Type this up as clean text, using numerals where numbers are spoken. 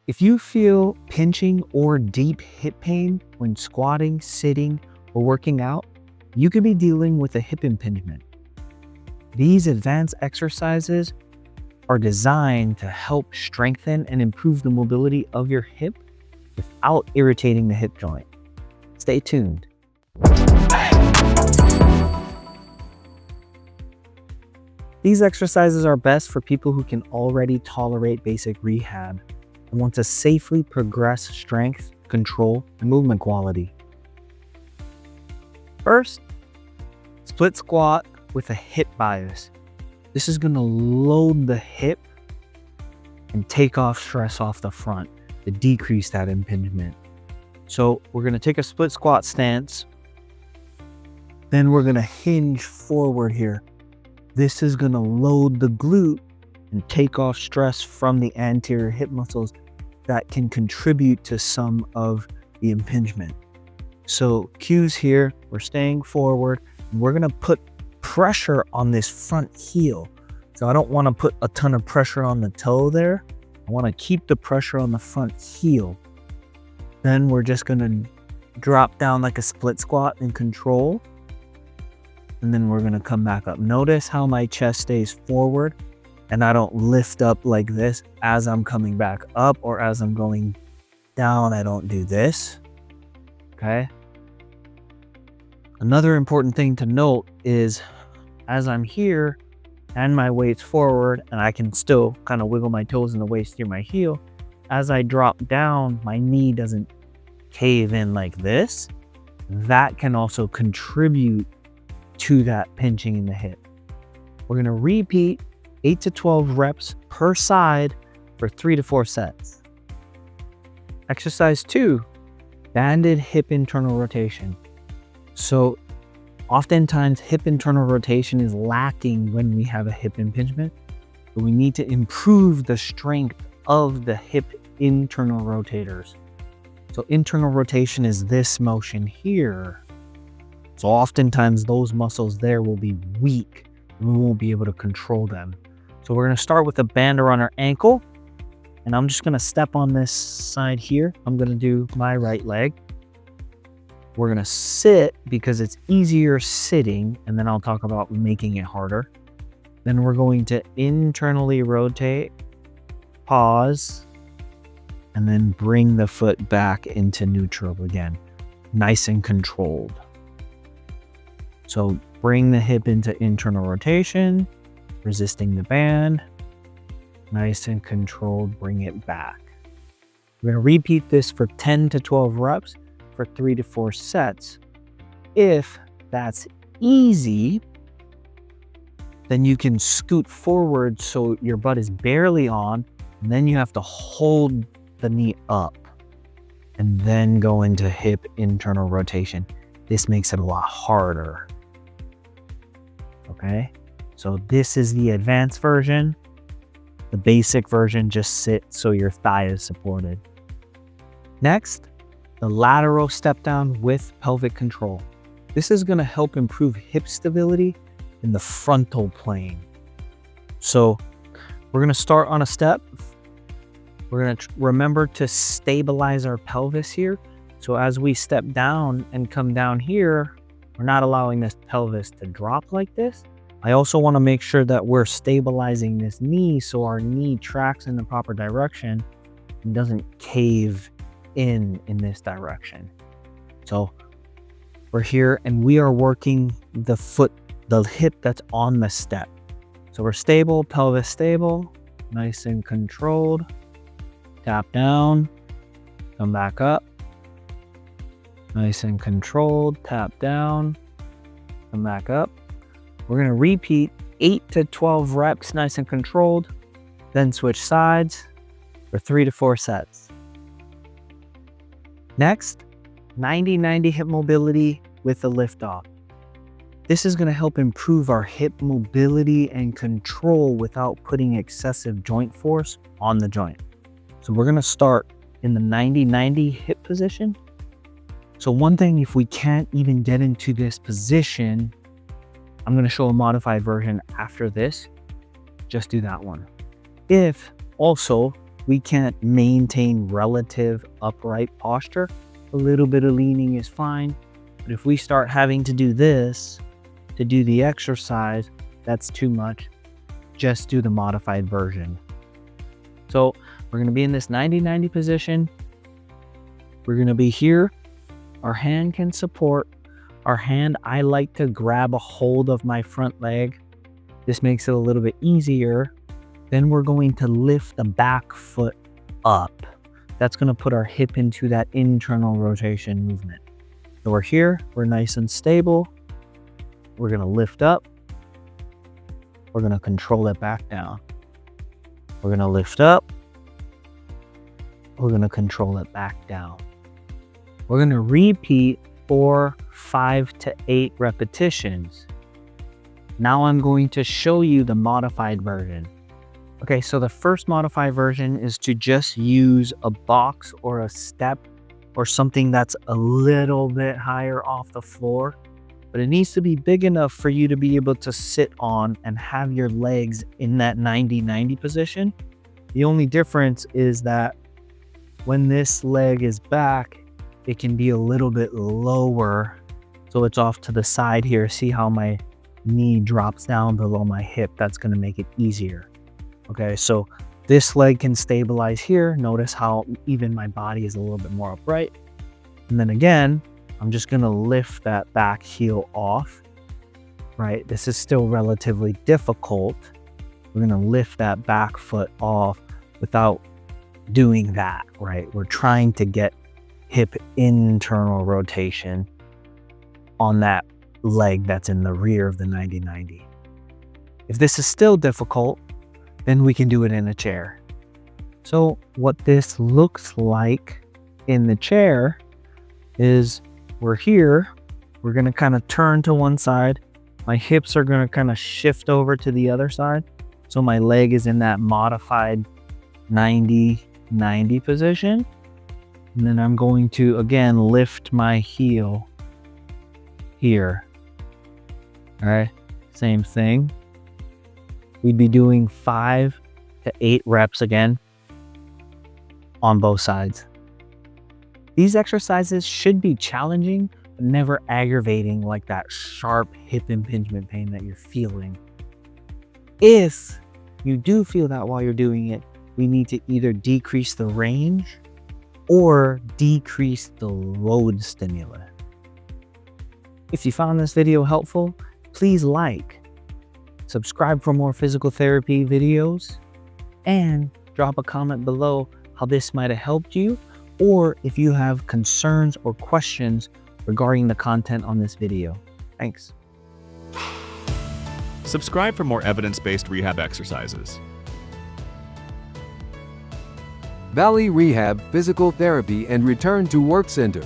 If you feel pinching or deep hip pain when squatting, sitting, or working out, you could be dealing with a hip impingement. These advanced exercises are designed to help strengthen and improve the mobility of your hip without irritating the hip joint. Stay tuned. These exercises are best for people who can already tolerate basic rehab and want to safely progress strength, control, and movement quality. First, split squat with a hip bias. This is going to load the hip and take off stress off the front to decrease that impingement. So we're going to take a split squat stance. Then we're going to hinge forward here. This is going to load the glute and take off stress from the anterior hip muscles that can contribute to some of the impingement. So cues here, we're staying forward. And we're going to put pressure on this front heel. So I don't want to put a ton of pressure on the toe there. I want to keep the pressure on the front heel. Then we're just going to drop down like a split squat in control. And then we're going to come back up. Notice how my chest stays forward and I don't lift up like this as I'm coming back up, or as I'm going down, I don't do this. Okay. Another important thing to note is as I'm here and my weight's forward and I can still kind of wiggle my toes in the waist near my heel, as I drop down, my knee doesn't cave in like this. That can also contribute to that pinching in the hip. We're going to repeat 8 to 12 reps per side for 3 to 4 sets. Exercise 2, banded hip internal rotation. So oftentimes hip internal rotation is lacking when we have a hip impingement. So we need to improve the strength of the hip internal rotators. So internal rotation is this motion here. So oftentimes those muscles there will be weak and we won't be able to control them. So we're going to start with a band around our ankle, and I'm just going to step on this side here. I'm going to do my right leg. We're going to sit because it's easier sitting, and then I'll talk about making it harder. Then we're going to internally rotate, pause, and then bring the foot back into neutral again, nice and controlled. So bring the hip into internal rotation, resisting the band, nice and controlled, bring it back. We're going to repeat this for 10 to 12 reps for 3 to 4 sets. If that's easy, then you can scoot forward so your butt is barely on, and then you have to hold the knee up and then go into hip internal rotation. This makes it a lot harder. Okay, so this is the advanced version. The basic version, just sit so your thigh is supported. Next, the lateral step down with pelvic control. This is going to help improve hip stability in the frontal plane. So we're going to start on a step. We're going to remember to stabilize our pelvis here. So as we step down and come down here, we're not allowing this pelvis to drop like this. I also want to make sure that we're stabilizing this knee so our knee tracks in the proper direction and doesn't cave in this direction. So we're here and we are working the hip that's on the step. So we're stable, pelvis stable, nice and controlled. Tap down, come back up. Nice and controlled, tap down, come back up. We're going to repeat 8 to 12 reps, nice and controlled, then switch sides for 3 to 4 sets. Next, 90-90 hip mobility with a lift off. This is going to help improve our hip mobility and control without putting excessive joint force on the joint. So we're going to start in the 90-90 hip position. So one thing, if we can't even get into this position, I'm going to show a modified version after this. Just do that one. If also we can't maintain relative upright posture, a little bit of leaning is fine. But if we start having to do this to do the exercise, that's too much. Just do the modified version. So we're going to be in this 90-90 position. We're going to be here. Our hand can support. Our hand, I like to grab a hold of my front leg. This makes it a little bit easier. Then we're going to lift the back foot up. That's going to put our hip into that internal rotation movement. So we're here, we're nice and stable. We're going to lift up. We're going to control it back down. We're going to lift up. We're going to control it back down. We're going to repeat 4, 5 to 8 repetitions. Now I'm going to show you the modified version. Okay, so the first modified version is to just use a box or a step or something that's a little bit higher off the floor, but it needs to be big enough for you to be able to sit on and have your legs in that 90-90 position. The only difference is that when this leg is back, it can be a little bit lower. So it's off to the side here. See how my knee drops down below my hip? That's going to make it easier. Okay, so this leg can stabilize here. Notice how even my body is a little bit more upright. And then again, I'm just going to lift that back heel off, right? This is still relatively difficult. We're going to lift that back foot off without doing that, right? We're trying to get hip internal rotation on that leg that's in the rear of the 90-90. If this is still difficult, then we can do it in a chair. So what this looks like in the chair is we're here, we're going to kind of turn to one side. My hips are going to kind of shift over to the other side. So my leg is in that modified 90-90 position. And then I'm going to, again, lift my heel here. All right, same thing. We'd be doing 5 to 8 reps again on both sides. These exercises should be challenging, but never aggravating like that sharp hip impingement pain that you're feeling. If you do feel that while you're doing it, we need to either decrease the range or decrease the load stimulus. If you found this video helpful, please like, subscribe for more physical therapy videos, and drop a comment below how this might have helped you, or if you have concerns or questions regarding the content on this video. Thanks. Subscribe for more evidence-based rehab exercises. Valley Rehab Physical Therapy and Return to Work Center.